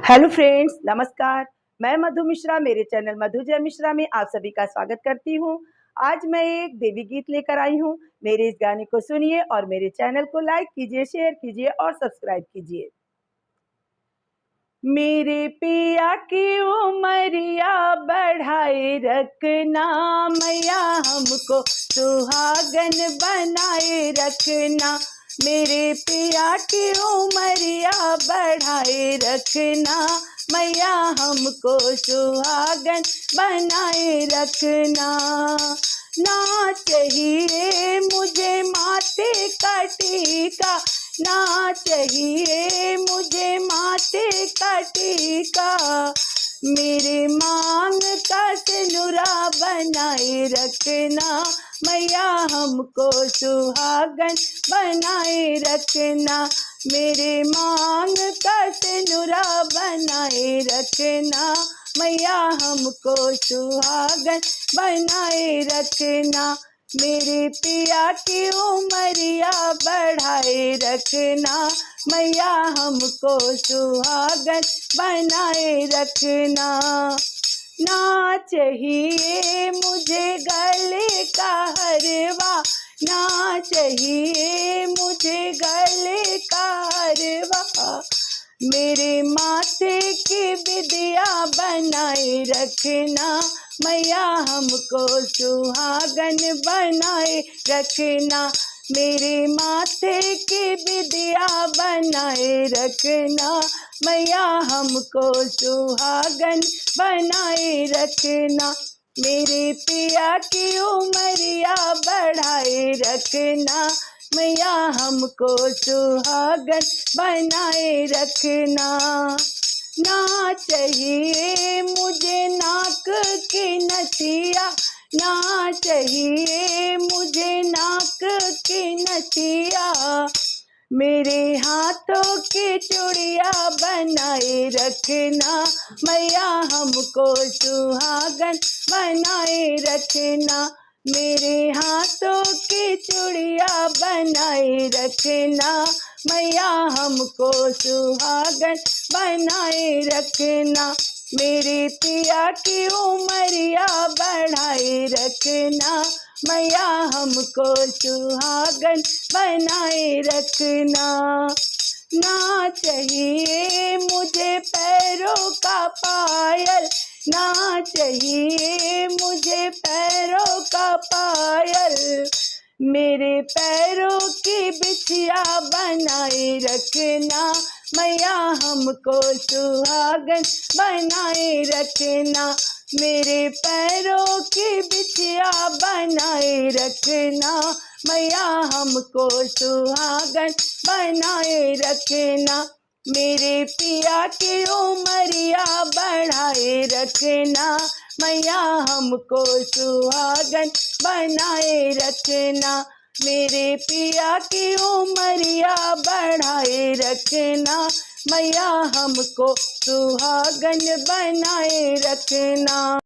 Hello friends, नमस्कार। मैं मधु मिश्रा मेरे चैनल मधु जय मिश्रा में आप सभी का स्वागत करती हूँ। आज मैं एक देवी गीत लेकर आई हूँ। मेरे इस गाने को सुनिए और मेरे चैनल को लाइक कीजिए, शेयर कीजिए और सब्सक्राइब कीजिए। मेरे पिया की उमरिया बढ़ाए रखना, मैया हमको सुहागन बनाए रखना। मेरे पिया की उमरिया बढ़ाए रखना, मैया हमको सुहागन बनाए रखना। ना चाहिए मुझे माथे का टीका, ना चाहिए मुझे माथे का टीका। मेरे मांग का सिनुरा बनाए रखना, मैया हमको सुहागन बनाए रखना। मेरे मांग का सिनुरा बनाए रखना, मैया हमको सुहागन बनाए रखना। मेरे पिया की उमरिया बढ़ाए रखना, मैया हमको सुहागन बनाए रखना। ना चाहिए मुझे गले का हरवा, ना चाहिए मुझे गले का हरवा। मेरे माथे की बिदिया बनाए रखना, मैया हमको सुहागन बनाए रखना। मेरे माथे की बिदिया बनाए रखना, मैया हमको सुहागन बनाए रखना। मेरे पिया की उमरिया बढ़ाए रखना, मैया हमको सुहागन बनाए रखना। ना चाहिए मुझे नाक की नथिया, ना चाहिए मुझे नाक की नथिया। मेरे हाथों की चूड़िया बनाए रखना, मैया हमको सुहागन बनाए रखना। मेरे हाथों की चूड़िया बनाए रखना, मैया हमको सुहागन बनाए रखना। मेरे पिया की उमरिया बढ़ाए रखना, मैया हमको सुहागन बनाए रखना। ना चाहिए मुझे पैरों का पायल, ना चाहिए मुझे पैरों का पायल। मेरे पैरों की बिछिया बनाए रखना, मैया हमको सुहागन बनाए रखना। मेरे पैरों की बिछिया बनाए रखना, मैया हमको सुहागन बनाए रखना। मेरे पिया की उमरिया बढ़ाए रखना, मैया हमको सुहागन बनाए रखना। मेरे पिया की उमरिया बढ़ाए रखना, मैया हमको सुहागन बनाए रखना।